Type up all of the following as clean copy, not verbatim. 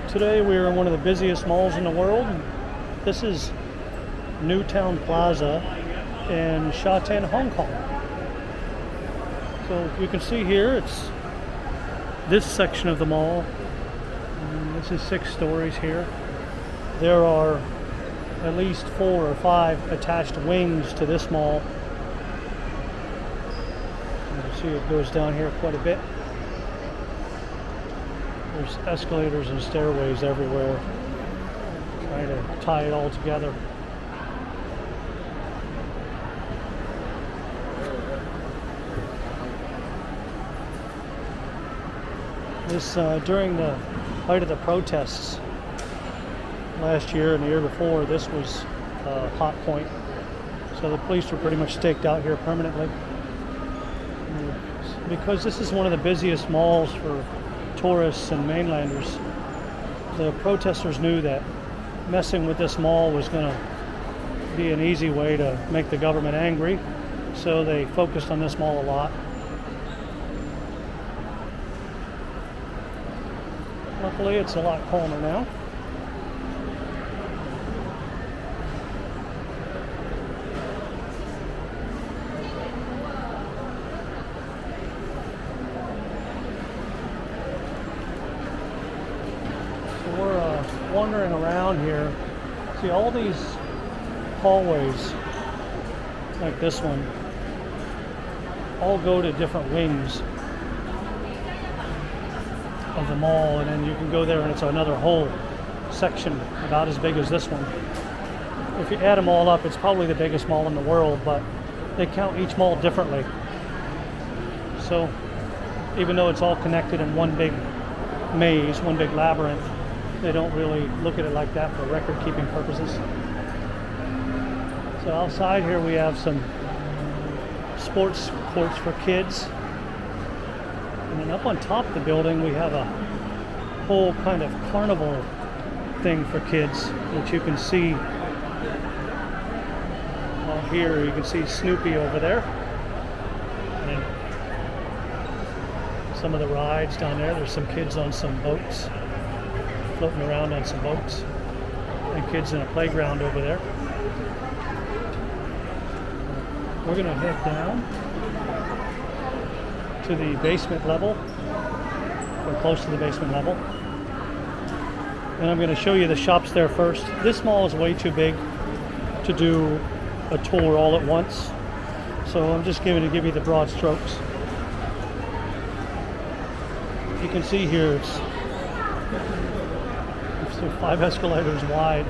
Today we are in one of the busiest malls in the world. This is Town Plaza in Shatan, Hong Kong. So you can see here, it's this section of the mall. And this is 6 stories here. There are at least 4 or 5 attached wings to this mall. You can see it goes down here quite a bit. There's escalators and stairways everywhere, trying to tie it all together. This during the height of the protests last year and the year before, this was a hot point. So the police were pretty much staked out here permanently. Because this is one of the busiest malls for tourists and mainlanders, the protesters knew that messing with this mall was going to be an easy way to make the government angry, so they focused on this mall a lot. Luckily, it's a lot calmer now. We're wandering around here. See, all these hallways, like this one, all go to different wings of the mall, and then you can go there and it's another whole section about as big as this one. If you add them all up, it's probably the biggest mall in the world, but they count each mall differently. So even though it's all connected in one big maze, one big labyrinth, they don't really look at it like that for record-keeping purposes. So outside here we have some sports courts for kids. And then up on top of the building we have a whole kind of carnival thing for kids, which you can see here. You can see Snoopy over there. And some of the rides down there. There's some kids on some boats, floating around on some boats, and kids in a playground over there. We're going to head down to the basement level. We're close to the basement level. And I'm going to show you the shops there first. This mall is way too big to do a tour all at once, so I'm just going to give you the broad strokes. You can see here it's 5 escalators wide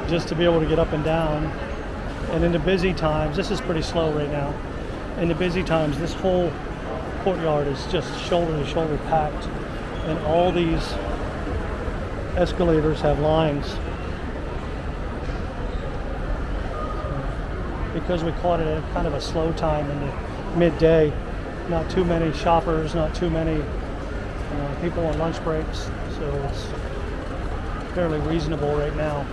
just to be able to get up and down. And in the busy times, this is pretty slow right now. In the busy times, this whole courtyard is just shoulder to shoulder packed, and all these escalators have lines. Because we caught it at kind of a slow time in the midday, not too many shoppers, not too many people on lunch breaks, so it's fairly reasonable right now.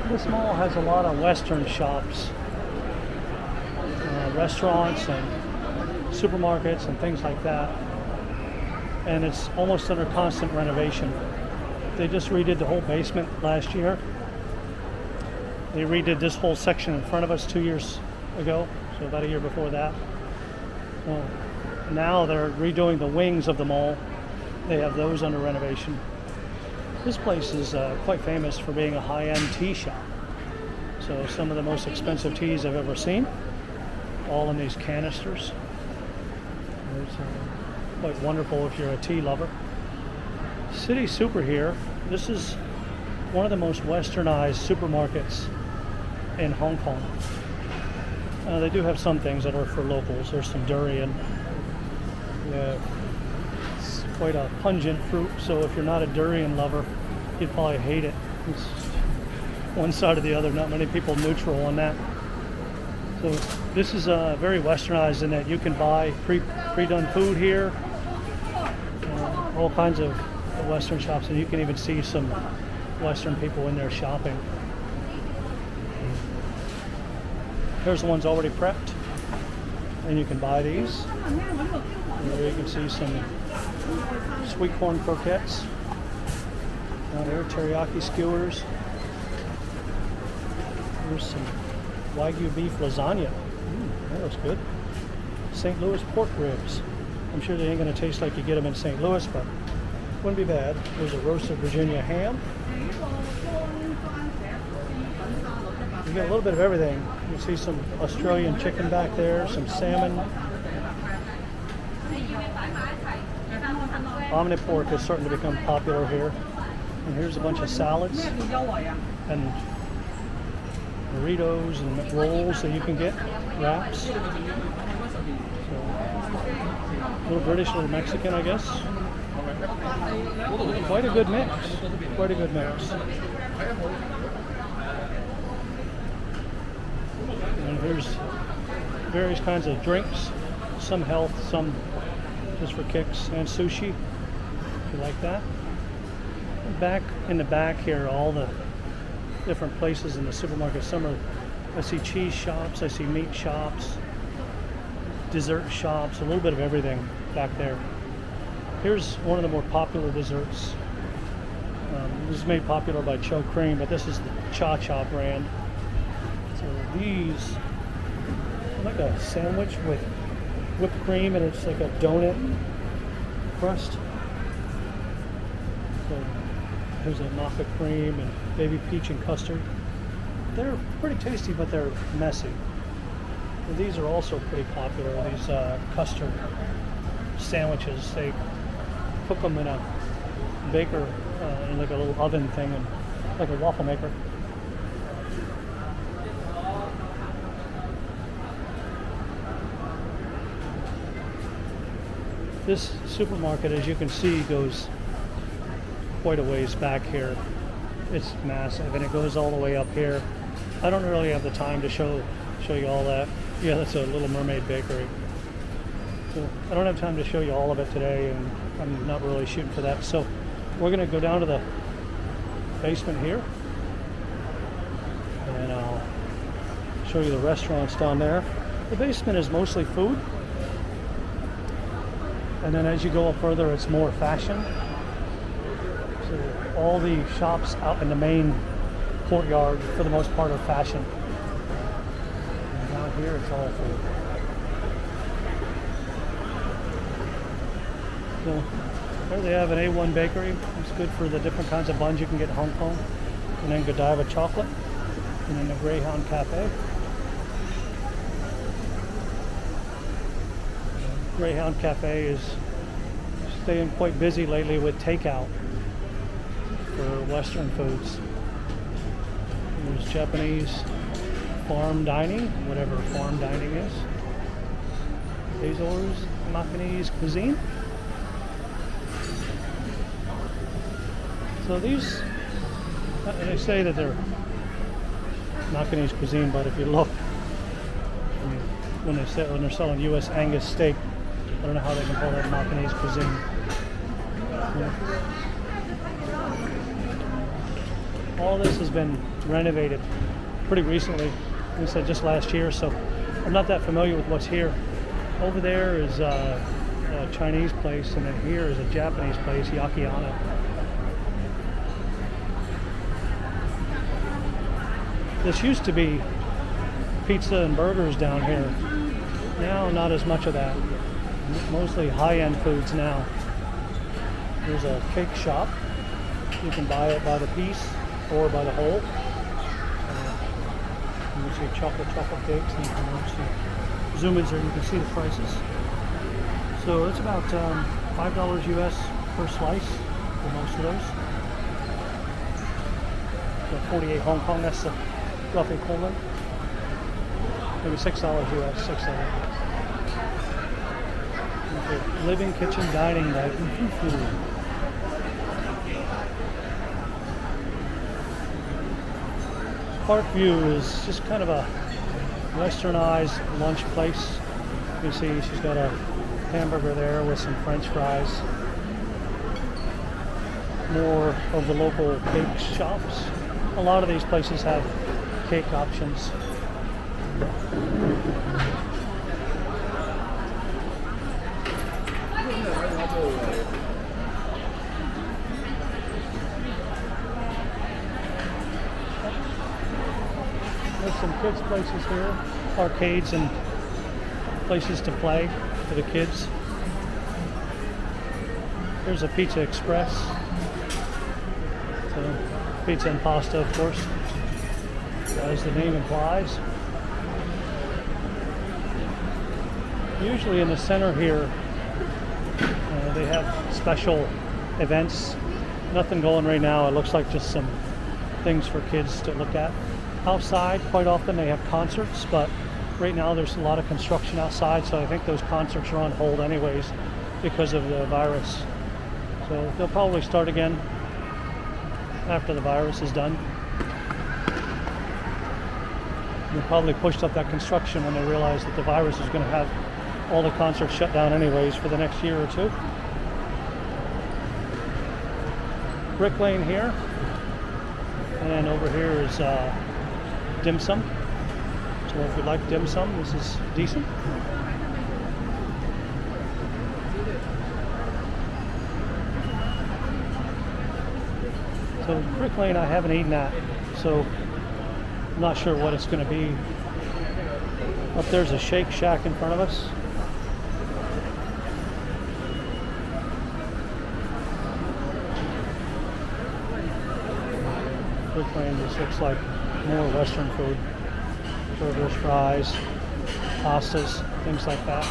This mall has a lot of Western shops, restaurants and supermarkets and things like that, and it's almost under constant renovation. They just redid the whole basement last year. They redid this whole section in front of us 2 years ago, so about a year before that. Well, now they're redoing the wings of the mall. They have those under renovation. This place is quite famous for being a high-end tea shop. So some of the most expensive teas I've ever seen, all in these canisters. It's quite wonderful if you're a tea lover. Citysuper here. This is one of the most westernized supermarkets in Hong Kong. They do have some things that are for locals. There's some durian. It's quite a pungent fruit, so if you're not a durian lover, you'd probably hate it. It's one side or the other, not many people neutral on that. So this is very westernized in that you can buy pre-done food here, all kinds of Western shops, and you can even see some Western people in there shopping. Here's the ones already prepped, and you can buy these. There you can see some sweet corn croquettes. Down there, teriyaki skewers. There's some Wagyu beef lasagna. That looks good. St. Louis pork ribs. I'm sure they ain't gonna taste like you get them in St. Louis, but wouldn't be bad. There's a roasted Virginia ham. You get a little bit of everything. You see some Australian chicken back there, some salmon. Omni pork is starting to become popular here. And here's a bunch of salads and burritos and rolls that you can get, wraps. So, a little British, a little Mexican, I guess. Quite a good mix. Quite a good mix. And here's various kinds of drinks, some health, some just for kicks, and sushi, if you like that. Back in the back here, all the different places in the supermarket. I see cheese shops, I see meat shops, dessert shops, a little bit of everything back there. Here's one of the more popular desserts. This is made popular by Cho Cream, but this is the Cha Cha brand. So these are like a sandwich with whipped cream, and it's like a donut crust. So there's a maca cream and baby peach and custard. They're pretty tasty, but they're messy. And these are also pretty popular, these custard sandwiches. They cook them in a baker, in like a little oven thing, and like a waffle maker. This supermarket, as you can see, goes quite a ways back here. It's massive, and it goes all the way up here. I don't really have the time to show you all that. Yeah, that's a Little Mermaid bakery. So I don't have time to show you all of it today, and I'm not really shooting for that. So we're gonna go down to the basement here, and I'll show you the restaurants down there. The basement is mostly food, and then as you go up further, it's more fashion. So all the shops out in the main courtyard, for the most part, are fashion. And down here, it's all food. So there they have an A1 bakery. It's good for the different kinds of buns you can get in Hong Kong. And then Godiva chocolate. And then the Greyhound Cafe. Greyhound Cafe is staying quite busy lately with takeout for Western foods. There's Japanese farm dining, whatever farm dining is. Azores Macanese cuisine. So these, they say that they're Macanese cuisine, but if you look, I mean, when they're selling U.S. Angus steak, I don't know how they can call that Macanese cuisine. Yeah. All this has been renovated pretty recently. Like I said, just last year, so I'm not that familiar with what's here. Over there is a Chinese place, and then here is a Japanese place, Yakiana. This used to be pizza and burgers down here. Now, not as much of that. Mostly high-end foods now. There's a cake shop. You can buy it by the piece or by the whole. You see chocolate cakes, and you can zoom in there. You can see the prices. So it's about $5 US per slice for most of those. So 48 Hong Kong. That's the rough equivalent. Maybe $6 US, $6. Okay. Living kitchen dining by food. Parkview is just kind of a westernized lunch place. You see she's got a hamburger there with some French fries. More of the local cake shops. A lot of these places have cake options. kids' places here, arcades and places to play for the kids. Here's a Pizza Express. So, pizza and pasta, of course, as the name implies. Usually in the center here, they have special events. Nothing going right now. It looks like just some things for kids to look at. Outside, quite often they have concerts, but right now there's a lot of construction outside, so I think those concerts are on hold anyways because of the virus. So they'll probably start again after the virus is done. They probably pushed up that construction when they realized that the virus is going to have all the concerts shut down anyways for the next year or two. Brick Lane here, and over here is dim sum. So if you like dim sum, this is decent. So Brick Lane I haven't eaten at, so I'm not sure what it's going to be. Up there's a Shake Shack in front of us. Brick Lane just looks like more Western food. Burgers, fries, pastas, things like that.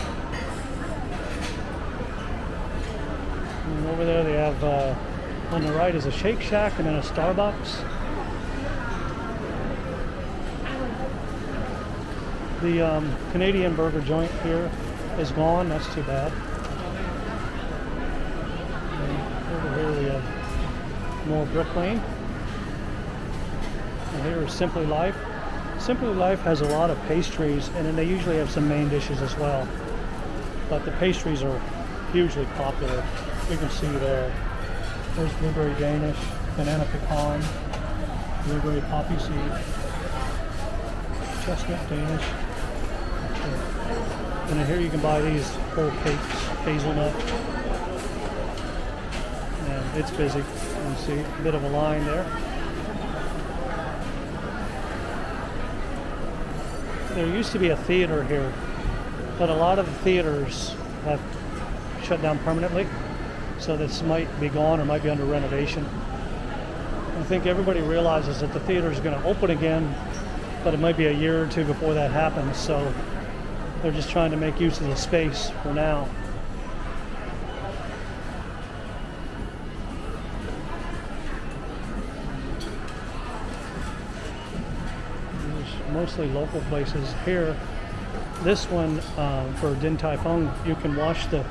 And over there they have, on the right is a Shake Shack and then a Starbucks. The Canadian burger joint here is gone. That's too bad. And over here we have more Brick Lane. And here is Simply Life. Simply Life has a lot of pastries, and then they usually have some main dishes as well. But the pastries are hugely popular. You can see there. There's blueberry Danish, banana pecan, blueberry poppy seed, chestnut Danish. And then here you can buy these whole cakes, hazelnut. And it's busy. You can see a bit of a line there. There used to be a theater here, but a lot of the theaters have shut down permanently, so this might be gone or might be under renovation. I think everybody realizes that the theater is going to open again, but it might be a year or two before that happens, so they're just trying to make use of the space for now. Mostly local places here. This one for Din Tai Fung, you can watch the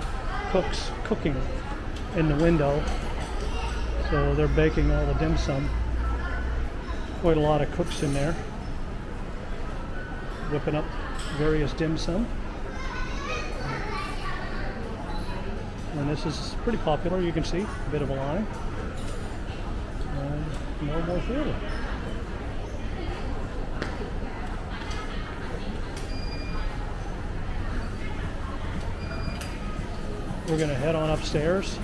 cooks cooking in the window. So they're baking all the dim sum. Quite a lot of cooks in there, whipping up various dim sum. And this is pretty popular. You can see a bit of a line. And more theater. We're going to head on upstairs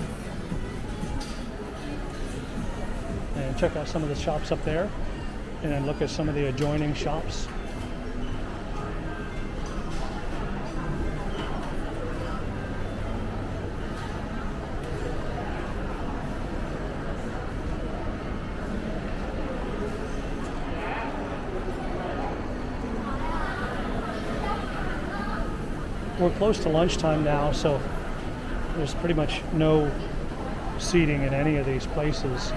and check out some of the shops up there and then look at some of the adjoining shops. We're close to lunchtime now, so there's pretty much no seating in any of these places.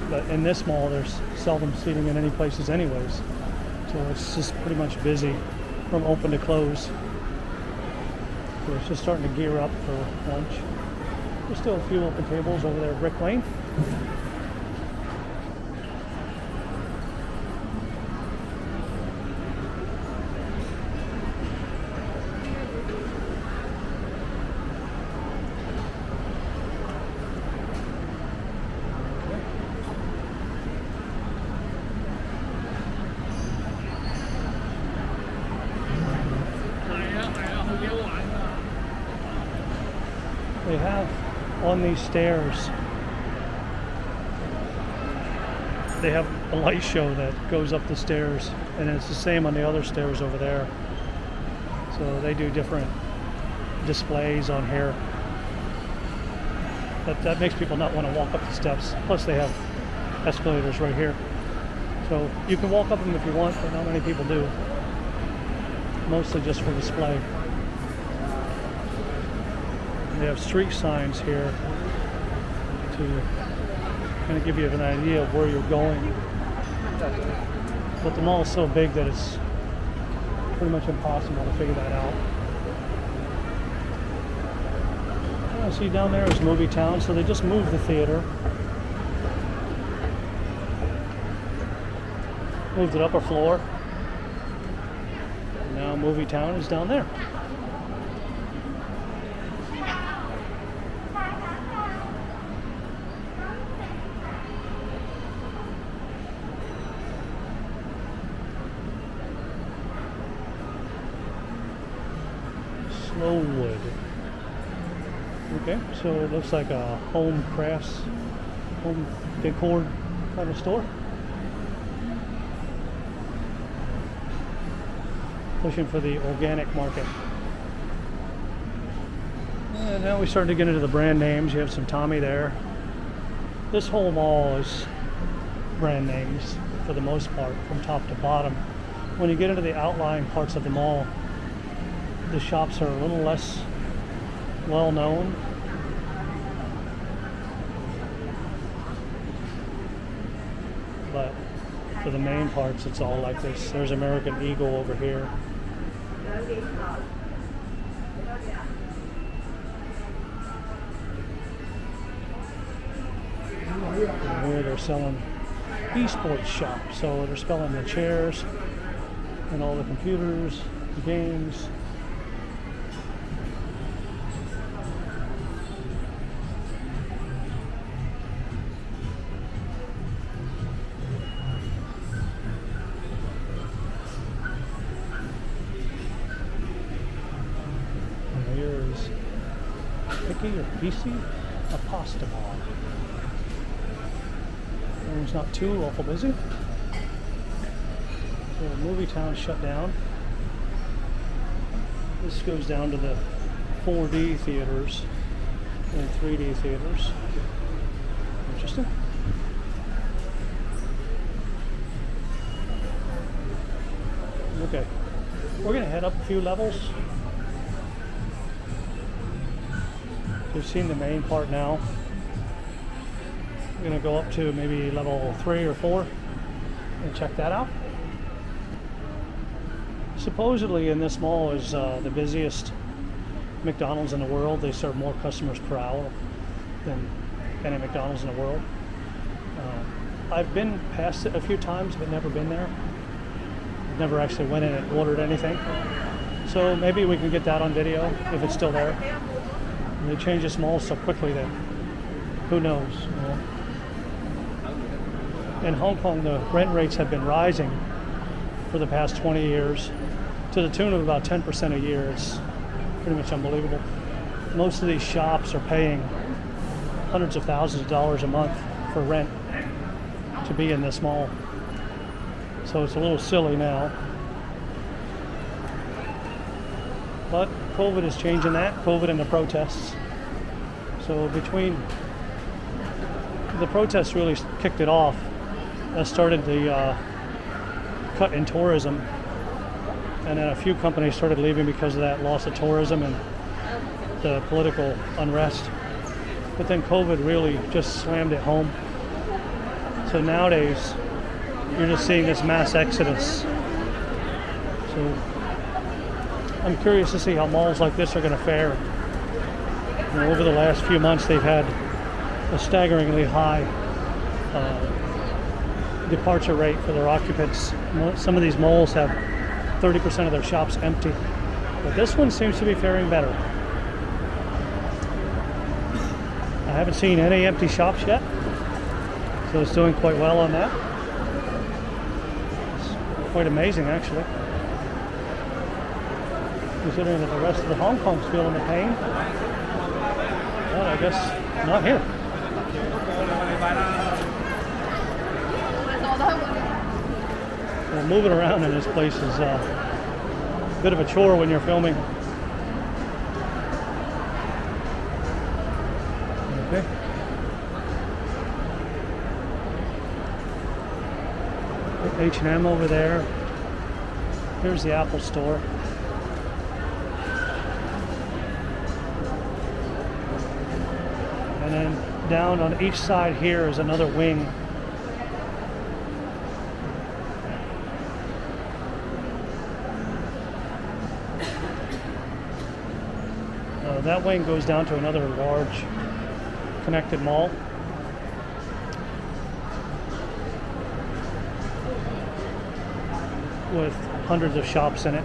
But in this mall, there's seldom seating in any places anyways. So it's just pretty much busy from open to close. So it's just starting to gear up for lunch. There's still a few open tables over there at Brick Lane. They have on these stairs they have a light show that goes up the stairs, and it's the same on the other stairs over there. So they do different displays on here. That makes people not want to walk up the steps. Plus they have escalators right here. So you can walk up them if you want, but not many people do. Mostly just for display. They have street signs here to kind of give you an idea of where you're going. But the mall is so big that it's pretty much impossible to figure that out. See, down there is Movie Town, so they just moved the theater. Moved it up a floor. And now Movie Town is down there. Slowwood. Okay, so it looks like a home crafts, home decor kind of store. Pushing for the organic market. And now we start to get into the brand names. You have some Tommy there. This whole mall is brand names for the most part, from top to bottom. When you get into the outlying parts of the mall, the shops are a little less well known. But for the main parts, it's all like this. There's American Eagle over here. And here they're selling esports shop. So they're selling the chairs and all the computers, the games. Or PC, a pasta bar. It's not too awful busy. So Movie Town shut down. This goes down to the 4D theaters and 3D theaters. Interesting. Okay, we're gonna head up a few levels. We've seen the main part now. We're going to go up to maybe level 3 or 4 and check that out. Supposedly in this mall is the busiest McDonald's in the world. They serve more customers per hour than any McDonald's in the world. I've been past it a few times but never been there. I've never actually went in and ordered anything. So maybe we can get that on video if it's still there. They change this mall so quickly that who knows, you know? In Hong Kong, the rent rates have been rising for the past 20 years to the tune of about 10% a year. It's pretty much unbelievable. Most of these shops are paying hundreds of thousands of dollars a month for rent to be in this mall. So it's a little silly now. But COVID is changing that, COVID and the protests. So between the protests really kicked it off, that started the cut in tourism. And then a few companies started leaving because of that loss of tourism and the political unrest. But then COVID really just slammed it home. So nowadays, you're just seeing this mass exodus. So I'm curious to see how malls like this are going to fare. You know, over the last few months, they've had a staggeringly high departure rate for their occupants. Some of these malls have 30% of their shops empty, but this one seems to be faring better. I haven't seen any empty shops yet, so it's doing quite well on that. It's quite amazing, actually. Considering that the rest of the Hong Kong's feeling the pain. Well, I guess not here. Well, moving around in this place is a bit of a chore when you're filming. Okay. H&M over there. Here's the Apple store. And then down on each side here is another wing. That wing goes down to another large connected mall. With hundreds of shops in it.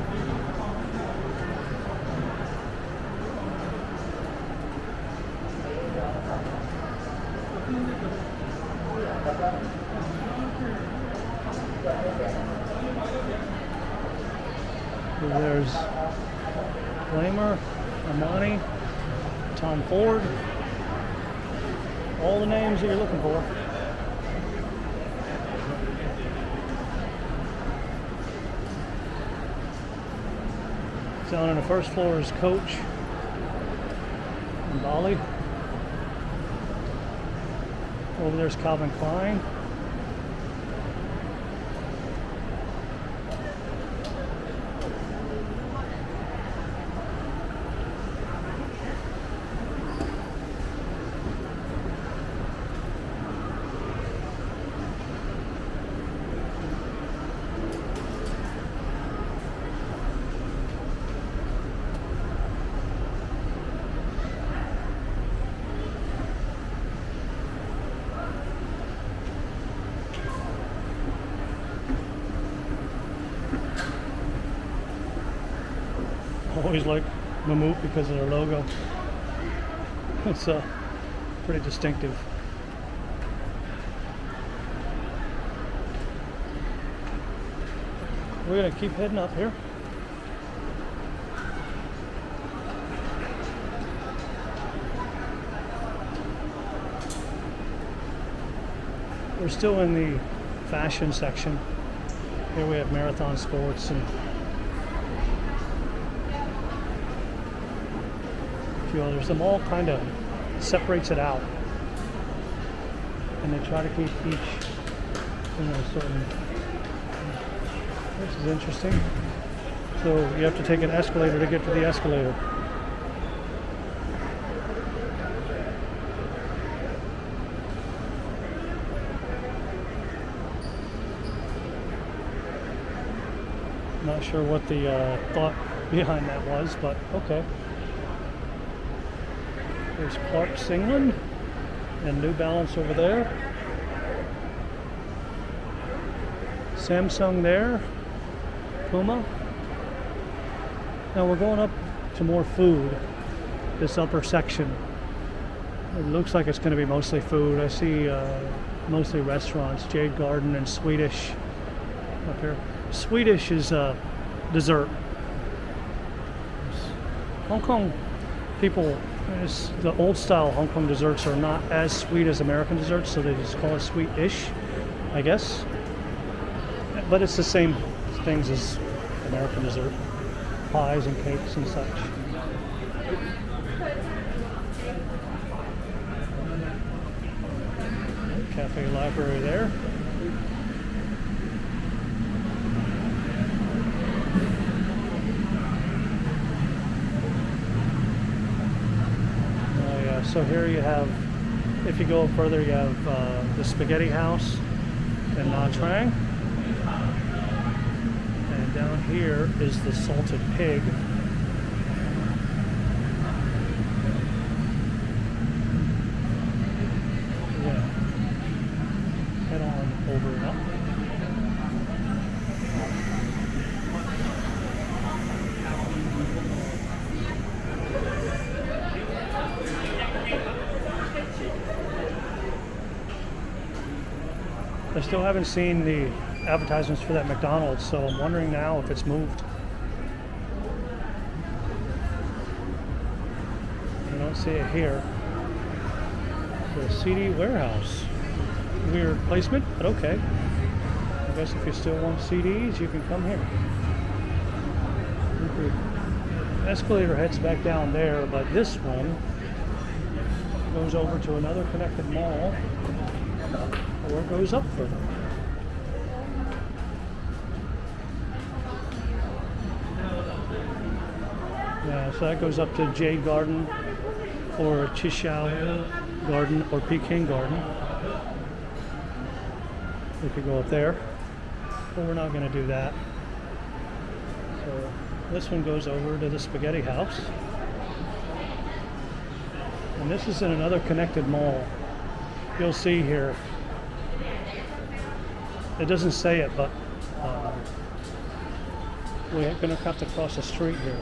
There's Glamour, Armani, Tom Ford, all the names that you're looking for. Down on the first floor is Coach and Bali. Over there's Calvin Klein. Always like Mammut because of their logo. It's pretty distinctive. We're gonna keep heading up here. We're still in the fashion section. Here we have Marathon Sports and others. The mall kind of separates it out, and they try to keep each, certain. This is interesting. So you have to take an escalator to get to the escalator. Not sure what the thought behind that was, but okay. There's Clark's England and New Balance over there. Samsung there. Puma. Now we're going up to more food. This upper section. It looks like it's going to be mostly food. I see mostly restaurants. Jade Garden and Swedish up here. Swedish is dessert. Hong Kong people. The old style Hong Kong desserts are not as sweet as American desserts, so they just call it sweet-ish, I guess. But it's the same things as American dessert, pies and cakes and such. Cafe library there. So here you have, if you go further, you have the Spaghetti House in Nha Trang. And down here is the Salted Pig. Yeah. Head on over and up. I still haven't seen the advertisements for that McDonald's, so I'm wondering now if it's moved. I don't see it here. The CD warehouse. Weird placement, but okay. I guess if you still want CDs, you can come here. The escalator heads back down there, but this one goes over to another connected mall, or goes up further. Yeah, so that goes up to Jade Garden, or Chishow Garden, or Peking Garden. We could go up there, but we're not going to do that. So this one goes over to the Spaghetti House. And this is in another connected mall. You'll see here, it doesn't say it, but we're going to have to cross the street here.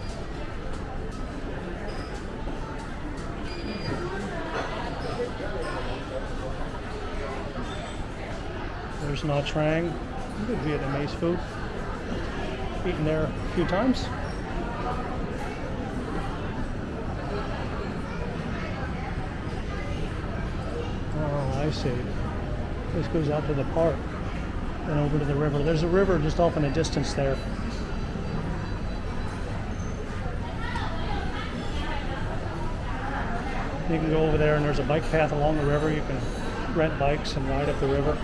There's Nha Trang, good Vietnamese food. Eaten there a few times. Oh, I see. This goes out to the park and over to the river. There's a river just off in the distance there. You can go over there and there's a bike path along the river. You can rent bikes and ride up the river.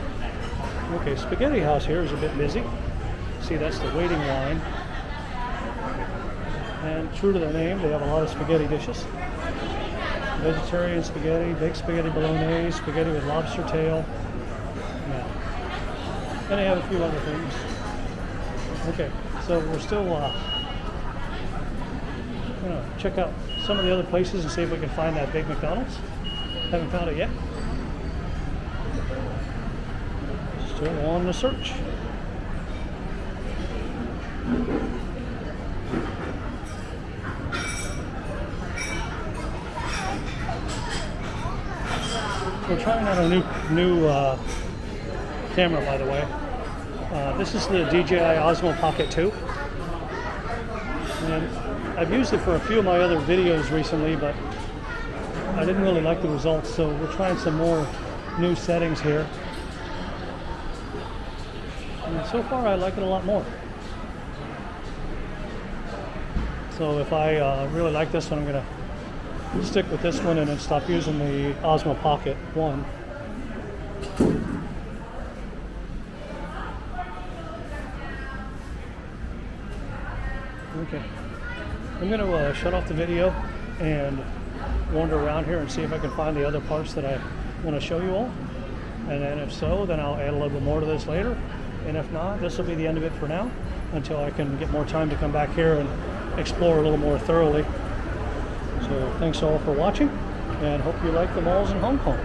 Okay, Spaghetti House here is a bit busy. See, that's the waiting line. And true to their name, they have a lot of spaghetti dishes. Vegetarian spaghetti, baked spaghetti bolognese, spaghetti with lobster tail. Yeah. And they have a few other things. Okay, so we're still gonna check out some of the other places and see if we can find that big McDonald's. Haven't found it yet. Still on the search. We're trying out a new camera, by the way. This is the DJI Osmo Pocket 2. And I've used it for a few of my other videos recently, but I didn't really like the results, so we're trying some more new settings here. And so far I like it a lot more. So if I really like this one, I'm going to stick with this one and then stop using the Osmo Pocket 1. Okay, I'm going to shut off the video and wander around here and see if I can find the other parts that I want to show you all. And then if so, then I'll add a little bit more to this later. And if not, this will be the end of it for now, until I can get more time to come back here and explore a little more thoroughly. So thanks all for watching, and hope you like the malls in Hong Kong.